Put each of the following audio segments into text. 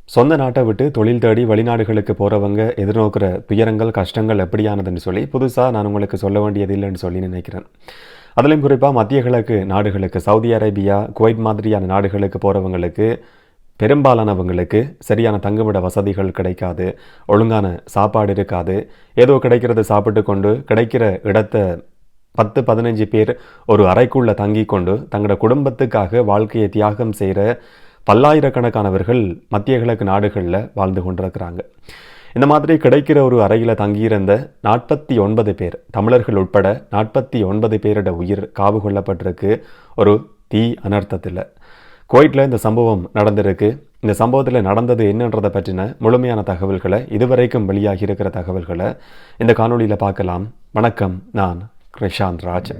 சொந்த நாட்டை விட்டு தொழில் தேடி வெளிநாடுகளுக்கு போகிறவங்க எதிர்நோக்கிற துயரங்கள் கஷ்டங்கள் எப்படியானதுன்னு சொல்லி புதுசாக நான் உங்களுக்கு சொல்ல வேண்டியது இல்லைன்னு சொல்லி நினைக்கிறேன். அதுலேயும் குறிப்பாக மத்திய கிழக்கு நாடுகளுக்கு, சவுதி அரேபியா, குவைத் மாதிரியான நாடுகளுக்கு போகிறவங்களுக்கு பெரும்பாலானவங்களுக்கு சரியான தங்குமிட வசதிகள் கிடைக்காது, ஒழுங்கான சாப்பாடு இருக்காது. ஏதோ கிடைக்கிறத சாப்பிட்டு கொண்டு கிடைக்கிற இடத்த 10-15 பேர் ஒரு அறைக்குள்ளே தங்கி கொண்டு தங்களோட குடும்பத்துக்காக வாழ்க்கையை தியாகம் செய்கிற பல்லாயிரக்கணக்கானவர்கள் மத்திய கிழக்கு நாடுகளில் வாழ்ந்து கொண்டிருக்கிறாங்க. இந்த மாதிரி கிடைக்கிற ஒரு அறையில் தங்கியிருந்த 49 பேர், தமிழர்கள் உட்பட 49 பேரோட உயிர் காவு கொள்ளப்பட்டிருக்கு ஒரு தீ அனர்த்தத்தில். குவைட்டில் இந்த சம்பவம் நடந்திருக்கு. இந்த சம்பவத்தில் நடந்தது என்னன்றதை பற்றின முழுமையான தகவல்களை, இதுவரைக்கும் வெளியாகி இருக்கிற தகவல்களை இந்த காணொலியில் பார்க்கலாம். வணக்கம், நான் கிருஷாந்த் ராஜ்.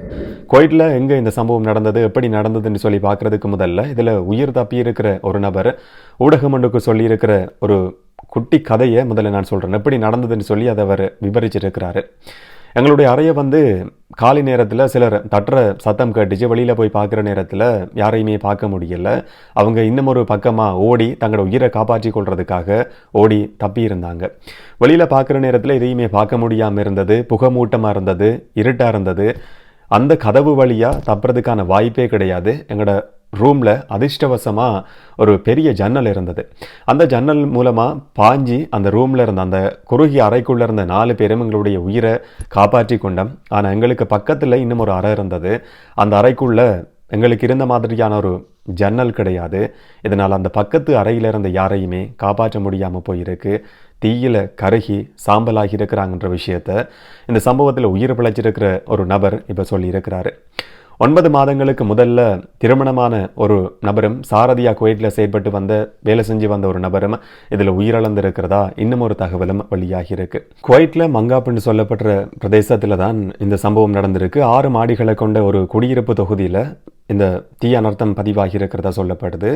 குவைட்டில் எங்கே இந்த சம்பவம் நடந்தது, எப்படி நடந்ததுன்னு சொல்லி பார்க்குறதுக்கு முதல்ல இதில் உயிர் தப்பியிருக்கிற ஒரு நபர் ஊடகம் ஒன்றுக்கு சொல்லியிருக்கிற ஒரு குட்டி கதையை முதல்ல நான் சொல்கிறேன். எப்படி நடந்ததுன்னு சொல்லி அதை அவர் விவரிச்சிருக்கிறாரு. எங்களுடைய அறையை காலை நேரத்தில் சிலர் தட்டுற சத்தம் கேட்டுச்சு. வெளியில் போய் பார்க்குற நேரத்தில் யாரையுமே பார்க்க முடியல. அவங்க இன்னும் ஒரு பக்கமாக ஓடி தங்களோட உயிரை காப்பாற்றி கொள்றதுக்காக ஓடி தப்பி இருந்தாங்க. வெளியில் பார்க்குற நேரத்தில் எதையுமே பார்க்க முடியாமல் இருந்தது. புகைமூட்டமாக இருந்தது, இருட்டாக இருந்தது. அந்த கதவு வழியாக தப்புறதுக்கான வாய்ப்பே கிடையாது. எங்களோட ரூமில் அதிர்ஷ்டவசமாக ஒரு பெரிய ஜன்னல் இருந்தது. அந்த ஜன்னல் மூலமாக பாஞ்சி அந்த ரூமில் இருந்த அந்த குறுகிய அறைக்குள்ளே இருந்த 4 பேரும் எங்களுடைய உயிரை காப்பாற்றி கொண்டோம். ஆனால் எங்களுக்கு பக்கத்தில் இன்னும் ஒரு அறை இருந்தது. அந்த அறைக்குள்ளே எங்களுக்கு இருந்த மாதிரியான ஒரு ஜன்னல் கிடையாது. இதனால் அந்த பக்கத்து அறையில் இருந்த யாரையுமே காப்பாற்ற முடியாமல் போயிருக்கு. தீயில கருகி சாம்பலாகி இருக்கிறாங்கன்ற விஷயத்த இந்த சம்பவத்தில் உயிர் பிழைச்சிருக்கிற ஒரு நபர் இப்போ சொல்லியிருக்கிறாரு. 9 மாதங்களுக்கு முதல்ல திருமணமான ஒரு நபரும், சாரதியா குவைட்டில் செயற்பட்டு வேலை செஞ்சு வந்த ஒரு நபரும் இதில் உயிரிழந்திருக்கிறதா இன்னும் ஒரு தகவலும் வெளியாகி இருக்கு. குவைட்டில் மங்காப்புன்னு சொல்லப்படுற பிரதேசத்தில் தான் இந்த சம்பவம் நடந்திருக்கு. 6 மாடிகளை கொண்ட ஒரு குடியிருப்பு தொகுதியில் இந்த தீ அனர்த்தம் பதிவாகி இருக்கிறதா சொல்லப்படுது.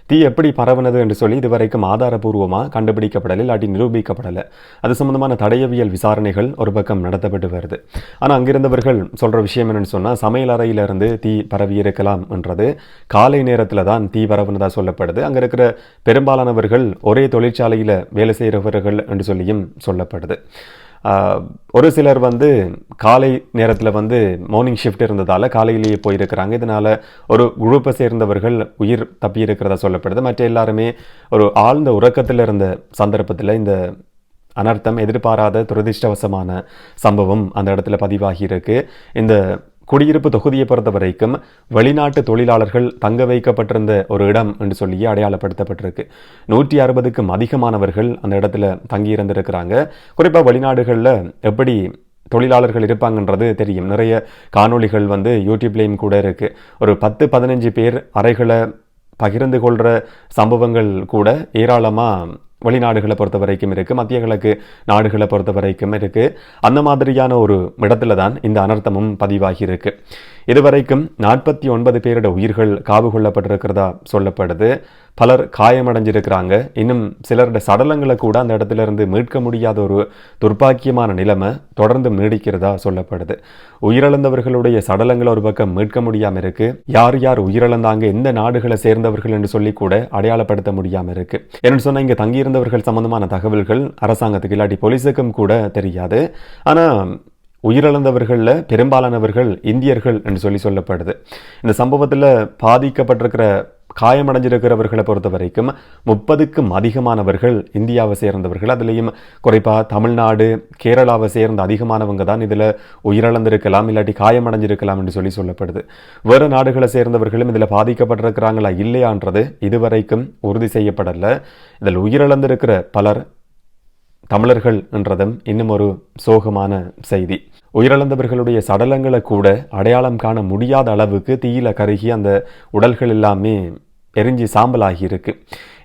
தீ எப்படி பரவுனது என்று சொல்லி இதுவரைக்கும் ஆதாரபூர்வமாக கண்டுபிடிக்கப்படலை, இல்லாட்டி நிரூபிக்கப்படலை. அது சம்பந்தமான தடயவியல் விசாரணைகள் ஒரு பக்கம் நடத்தப்பட்டு வருது. ஆனால் அங்கிருந்தவர்கள் சொல்கிற விஷயம் என்னன்னு சொன்னால், சமையல் அறையிலிருந்து தீ பரவி இருக்கலாம் என்றது. காலை நேரத்தில் தான் தீ பரவுனதாக சொல்லப்படுது. அங்கே இருக்கிற பெரும்பாலானவர்கள் ஒரே தொழிற்சாலையில் வேலை செய்கிறவர்கள் என்று சொல்லியும் சொல்லப்படுது. ஒரு சிலர் காலை நேரத்தில் மார்னிங் ஷிஃப்ட் இருந்ததால் காலையிலேயே போயிருக்கிறாங்க. இதனால் ஒரு குரூப்பை சேர்ந்தவர்கள் உயிர் தப்பி இருக்கிறதா சொல்லப்படுது. மற்ற எல்லாருமே ஒரு ஆழ்ந்த உறக்கத்தில் இருந்த சந்தர்ப்பத்தில் இந்த அனர்த்தம், எதிர்பாராத துரதிர்ஷ்டவசமான சம்பவம் அந்த இடத்துல பதிவாகி இருக்கு. இந்த குடியிருப்பு தொகுதியை பொறுத்த வரைக்கும் வெளிநாட்டு தொழிலாளர்கள் தங்க வைக்கப்பட்டிருந்த ஒரு இடம் என்று சொல்லி அடையாளப்படுத்தப்பட்டிருக்கு. 160க்கும் அதிகமானவர்கள் அந்த இடத்துல தங்கி இருந்திருக்கிறாங்க. குறிப்பாக வெளிநாடுகளில் எப்படி தொழிலாளர்கள் இருப்பாங்கன்றது தெரியும். நிறைய காணொளிகள் யூடியூப்லேயும் கூட இருக்குது. ஒரு 10-15 பேர் அறைகளை பகிர்ந்து கொள்கிற சம்பவங்கள் கூட ஏராளமாக வெளிநாடுகளை பொறுத்த வரைக்கும் இருக்குது, மத்திய கிழக்கு நாடுகளை பொறுத்த வரைக்கும் இருக்குது. அந்த மாதிரியான ஒரு இடத்துல தான் இந்த அனர்த்தமும் பதிவாகி இருக்கு. இதுவரைக்கும் 49 பேரோட உயிர்கள் காவு கொள்ளப்பட்டிருக்கிறதா சொல்லப்படுது. பலர் காயமடைஞ்சிருக்கிறாங்க. இன்னும் சிலருடைய சடலங்களை கூட அந்த இடத்துல இருந்து மீட்க முடியாத ஒரு துர்ப்பாக்கியமான நிலைமை தொடர்ந்து நீடிக்கிறதா சொல்லப்படுது. உயிரிழந்தவர்களுடைய சடலங்களை ஒரு பக்கம் மீட்க முடியாமல் இருக்கு. யார் யார் உயிரிழந்தாங்க, எந்த நாடுகளை சேர்ந்தவர்கள் என்று சொல்லி கூட அடையாளப்படுத்த முடியாமல் இருக்கு. என்னன்னு சொன்னால், இங்கே தங்கியிருந்தவர்கள் சம்பந்தமான தகவல்கள் அரசாங்கத்துக்கு இல்லாட்டி போலீஸுக்கும் கூட தெரியாது. ஆனால் உயிரிழந்தவர்களில் பெரும்பாலானவர்கள் இந்தியர்கள் என்று சொல்லப்படுது. இந்த சம்பவத்தில் பாதிக்கப்பட்டிருக்கிற காயமடைஞ்சிருக்கிறவர்களை பொறுத்த வரைக்கும் 30க்கும் அதிகமானவர்கள் இந்தியாவை சேர்ந்தவர்கள். அதுலேயும் குறிப்பாக தமிழ்நாடு, கேரளாவை சேர்ந்த அதிகமானவங்க தான் இதில் உயிரிழந்திருக்கலாம், இல்லாட்டி காயமடைஞ்சிருக்கலாம் என்று சொல்லப்படுது. வேறு நாடுகளை சேர்ந்தவர்களும் இதில் பாதிக்கப்பட்டிருக்கிறாங்களா இல்லையான்றது இதுவரைக்கும் உறுதி செய்யப்படலை. இதில் உயிரிழந்திருக்கிற பலர் தமிழர்கள் என்றதும் இன்னும் ஒரு சோகமான செய்தி. உயிரிழந்தவர்களுடைய சடலங்களை கூட அடையாளம் காண முடியாத அளவுக்கு தீயில கருகி அந்த உடல்கள் எல்லாமே எரிஞ்சு சாம்பலாகி இருக்கு.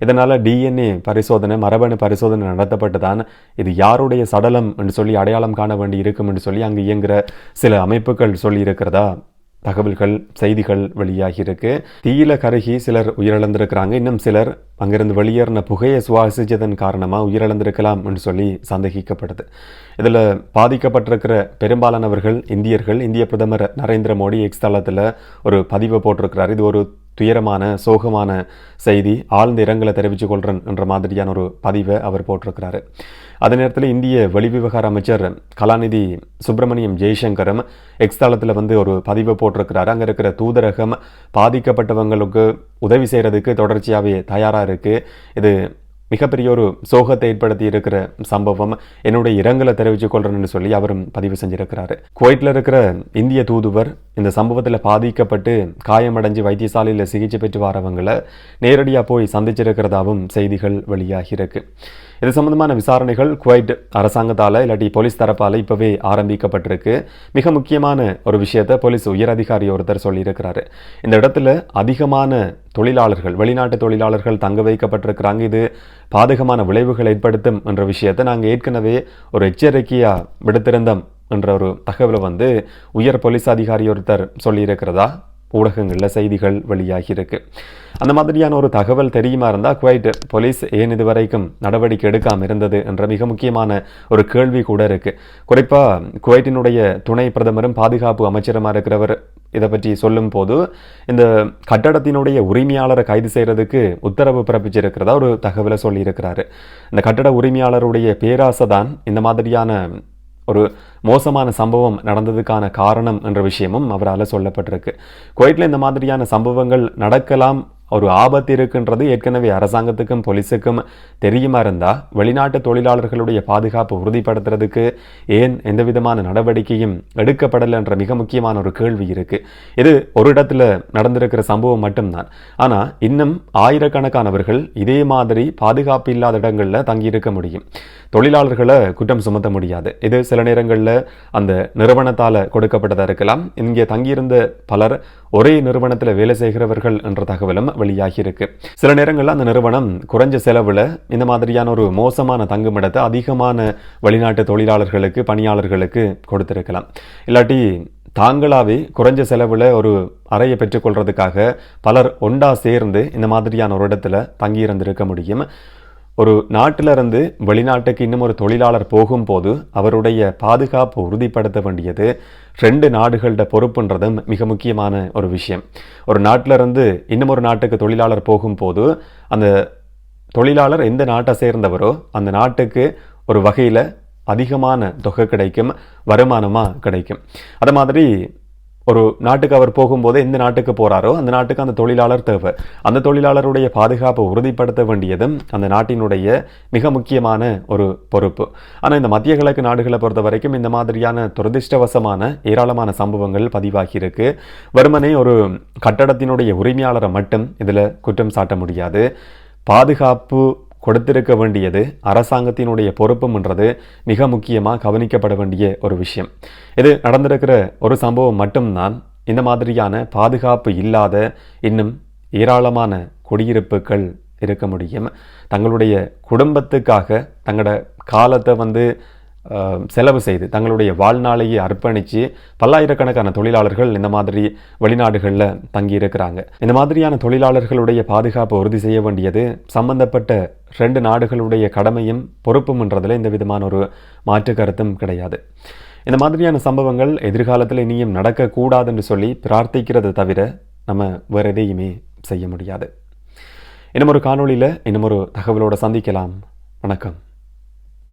இதனால் டிஎன்ஏ பரிசோதனை, மரபணு பரிசோதனை நடத்தப்பட்டு தான் இது யாருடைய சடலம் என்று சொல்லி அடையாளம் காண வேண்டி இருக்கும் என்று சொல்லி அங்கு இயங்குகிற சில அமைப்புகள் சொல்லி இருக்கிறதா தகவல்கள், செய்திகள் வெளியாகி இருக்கு. தீயில கருகி சிலர் உயிரிழந்திருக்கிறாங்க. இன்னும் சிலர் அங்கிருந்து வெளியேறின புகையை சுவாசிச்சதன் காரணமாக உயிரிழந்திருக்கலாம் என்று சொல்லி சந்தேகிக்கப்படுது. இதில் பாதிக்கப்பட்டிருக்கிற பெரும்பாலானவர்கள் இந்தியர்கள். இந்திய பிரதமர் நரேந்திர மோடி எக்ஸ் தளத்தில் ஒரு பதிவை போட்டிருக்கிறார். இது ஒரு துயரமான சோகமான செய்தி, ஆழ்ந்த இரங்கலை தெரிவித்துக் கொள்கிறேன் என்ற மாதிரியான ஒரு பதிவை அவர் போட்டிருக்கிறாரு. அதே நேரத்தில் இந்திய வெளிவிவகார அமைச்சர் கலாநிதி சுப்பிரமணியம் ஜெய்சங்கரும் எக்ஸ் தளத்தில் வந்து ஒரு பதிவை போட்டிருக்கிறாரு. அங்கே இருக்கிற தூதரகம் பாதிக்கப்பட்டவங்களுக்கு உதவி செய்கிறதுக்கு தொடர்ச்சியாகவே தயாராக இருக்குது. இது மிகப்பெரிய ஒரு சோகத்தை ஏற்படுத்தி இருக்கிற சம்பவம், என்னுடைய இரங்கலை தெரிவித்துக் கொள்றேன்னு சொல்லி அவரும் பதிவு செஞ்சிருக்கிறாரு. குவைத்தில் இருக்கிற இந்திய தூதுவர் இந்த சம்பவத்தில் பாதிக்கப்பட்டு காயமடைஞ்சு வைத்தியசாலையில் சிகிச்சை பெற்று வரவங்களை நேரடியாக போய் சந்திச்சிருக்கிறதாவும் செய்திகள் வெளியாகி இருக்கு. இது சம்பந்தமான விசாரணைகள் குவைட் அரசாங்கத்தால் இல்லாட்டி போலீஸ் தரப்பால் இப்போவே ஆரம்பிக்கப்பட்டிருக்கு. மிக முக்கியமான ஒரு விஷயத்தை போலீஸ் உயர் அதிகாரி ஒருத்தர் சொல்லியிருக்கிறாரு. இந்த இடத்துல அதிகமான தொழிலாளர்கள், வெளிநாட்டு தொழிலாளர்கள் தங்க வைக்கப்பட்டிருக்கிறாங்க. இது பாதகமான விளைவுகள் ஏற்படுத்தும் என்ற விஷயத்தை நாங்கள் ஏற்கனவே ஒரு எச்சரிக்கையாக விடுத்திருந்தோம் என்ற ஒரு தகவலை வந்து உயர் போலீஸ் அதிகாரி ஒருத்தர் சொல்லியிருக்கிறதா ஊடகங்களில் செய்திகள் வெளியாகி இருக்கு. அந்த மாதிரியான ஒரு தகவல் தெரியுமா இருந்தால் குவைட் போலீஸ் ஏன் இதுவரைக்கும் நடவடிக்கை எடுக்காமல் இருந்தது என்ற மிக முக்கியமான ஒரு கேள்வி கூட இருக்கு. குறிப்பாக குவைட்டினுடைய துணை பிரதமரும் பாதுகாப்பு அமைச்சருமா இருக்கிறவர் இதை பற்றி சொல்லும் போது இந்த கட்டடத்தினுடைய உரிமையாளரை கைது செய்யறதுக்கு உத்தரவு பிறப்பிச்சிருக்கிறதா ஒரு தகவலை சொல்லியிருக்கிறாரு. இந்த கட்டட உரிமையாளருடைய பேராசை தான் இந்த மாதிரியான ஒரு மோசமான சம்பவம் நடந்ததுக்கான காரணம் என்ற விஷயமும் அவரால் சொல்லப்பட்டிருக்கு. குவைட்டில் இந்த மாதிரியான சம்பவங்கள் நடக்கலாம், ஒரு ஆபத்து இருக்குன்றது ஏற்கனவே அரசாங்கத்துக்கும் போலீஸுக்கும் தெரியுமா இருந்தால் வெளிநாட்டு தொழிலாளர்களுடைய பாதுகாப்பு உறுதிப்படுத்துறதுக்கு ஏன் எந்த விதமான நடவடிக்கையும் எடுக்கப்படலை என்ற மிக முக்கியமான ஒரு கேள்வி இருக்குது. இது ஒரு இடத்துல நடந்திருக்கிற சம்பவம் மட்டும்தான். ஆனால் இன்னும் ஆயிரக்கணக்கானவர்கள் இதே மாதிரி பாதுகாப்பு இல்லாத இடங்களில் தங்கியிருக்க முடியும். தொழிலாளர்களை குற்றம் சுமத்த முடியாது. இது சில நேரங்களில் அந்த நிறுவனத்தால் கொடுக்கப்பட்டதாக இருக்கலாம். இங்கே தங்கியிருந்த பலர் ஒரே நிறுவனத்தில் வேலை செய்கிறவர்கள் என்ற தகவலும் வெளியாகி இருக்கு. சில நேரங்களில் அந்த நிறுவனம் குறைஞ்ச செலவில் இந்த மாதிரியான ஒரு மோசமான தங்குமிடத்தை அதிகமான வெளிநாட்டு தொழிலாளர்களுக்கு, பணியாளர்களுக்கு கொடுத்திருக்கலாம். இல்லாட்டி தாங்களாவே குறைஞ்ச செலவில் ஒரு அறையை பெற்றுக்கொள்றதுக்காக பலர் ஒன்றா சேர்ந்து இந்த மாதிரியான ஒரு இடத்துல தங்கியிருந்திருக்க முடியும். ஒரு நாட்டிலிருந்து வெளிநாட்டுக்கு இன்னும் ஒரு தொழிலாளர் போகும்போது அவருடைய பாதுகாப்பு உறுதிப்படுத்த வேண்டியது 2 நாடுகளோட பொறுப்புன்றதும் மிக முக்கியமான ஒரு விஷயம். ஒரு நாட்டிலிருந்து இன்னும் ஒரு நாட்டுக்கு தொழிலாளர் போகும்போது அந்த தொழிலாளர் எந்த நாட்டை சேர்ந்தவரோ அந்த நாட்டுக்கு ஒரு வகையில் அதிகமான தொகை கிடைக்கும், வருமானமாக கிடைக்கும். அது மாதிரி ஒரு நாட்டுக்கு அவர் போகும்போது எந்த நாட்டுக்கு போகிறாரோ அந்த நாட்டுக்கு அந்த தொழிலாளர் தேவை. அந்த தொழிலாளருடைய பாதுகாப்பை உறுதிப்படுத்த வேண்டியதும் அந்த நாட்டினுடைய மிக முக்கியமான ஒரு பொறுப்பு. ஆனால் இந்த மத்திய கிழக்கு நாடுகளை பொறுத்த வரைக்கும் இந்த மாதிரியான துரதிருஷ்டவசமான ஏராளமான சம்பவங்கள் பதிவாகி இருக்கு. வெறுமனே ஒரு கட்டடத்தினுடைய உரிமையாளரை மட்டும் இதில் குற்றம் சாட்ட முடியாது. பாதுகாப்பு கொடுத்திருக்க வேண்டியது அரசாங்கத்தினுடைய பொறுப்பும்ன்றது மிக முக்கியமாக கவனிக்கப்பட வேண்டிய ஒரு விஷயம். இது நடந்திருக்கிற ஒரு சம்பவம் மட்டும்தான். இந்த மாதிரியான பாதுகாப்பு இல்லாத இன்னும் ஏராளமான குடியிருப்புகள் இருக்க முடியும். தங்களுடைய குடும்பத்துக்காக தங்களோட காலத்தை வந்து செலவு செய்து தங்களுடைய வாழ்நாளையே அர்ப்பணித்து பல்லாயிரக்கணக்கான தொழிலாளர்கள் இந்த மாதிரி வெளிநாடுகளில் தங்கியிருக்கிறாங்க. இந்த மாதிரியான தொழிலாளர்களுடைய பாதுகாப்பை உறுதி செய்ய வேண்டியது சம்பந்தப்பட்ட 2 நாடுகளுடைய கடமையும் பொறுப்பும்ன்றதில் எந்த விதமான ஒரு மாற்று கருத்தும் கிடையாது. இந்த மாதிரியான சம்பவங்கள் எதிர்காலத்தில் இனியும் நடக்கக்கூடாதுன்னு சொல்லி பிரார்த்திக்கிறதை தவிர நம்ம வேறு எதையுமே செய்ய முடியாது. இன்னும் ஒரு காணொளியில் இன்னும் ஒரு தகவலோடு சந்திக்கலாம். வணக்கம்.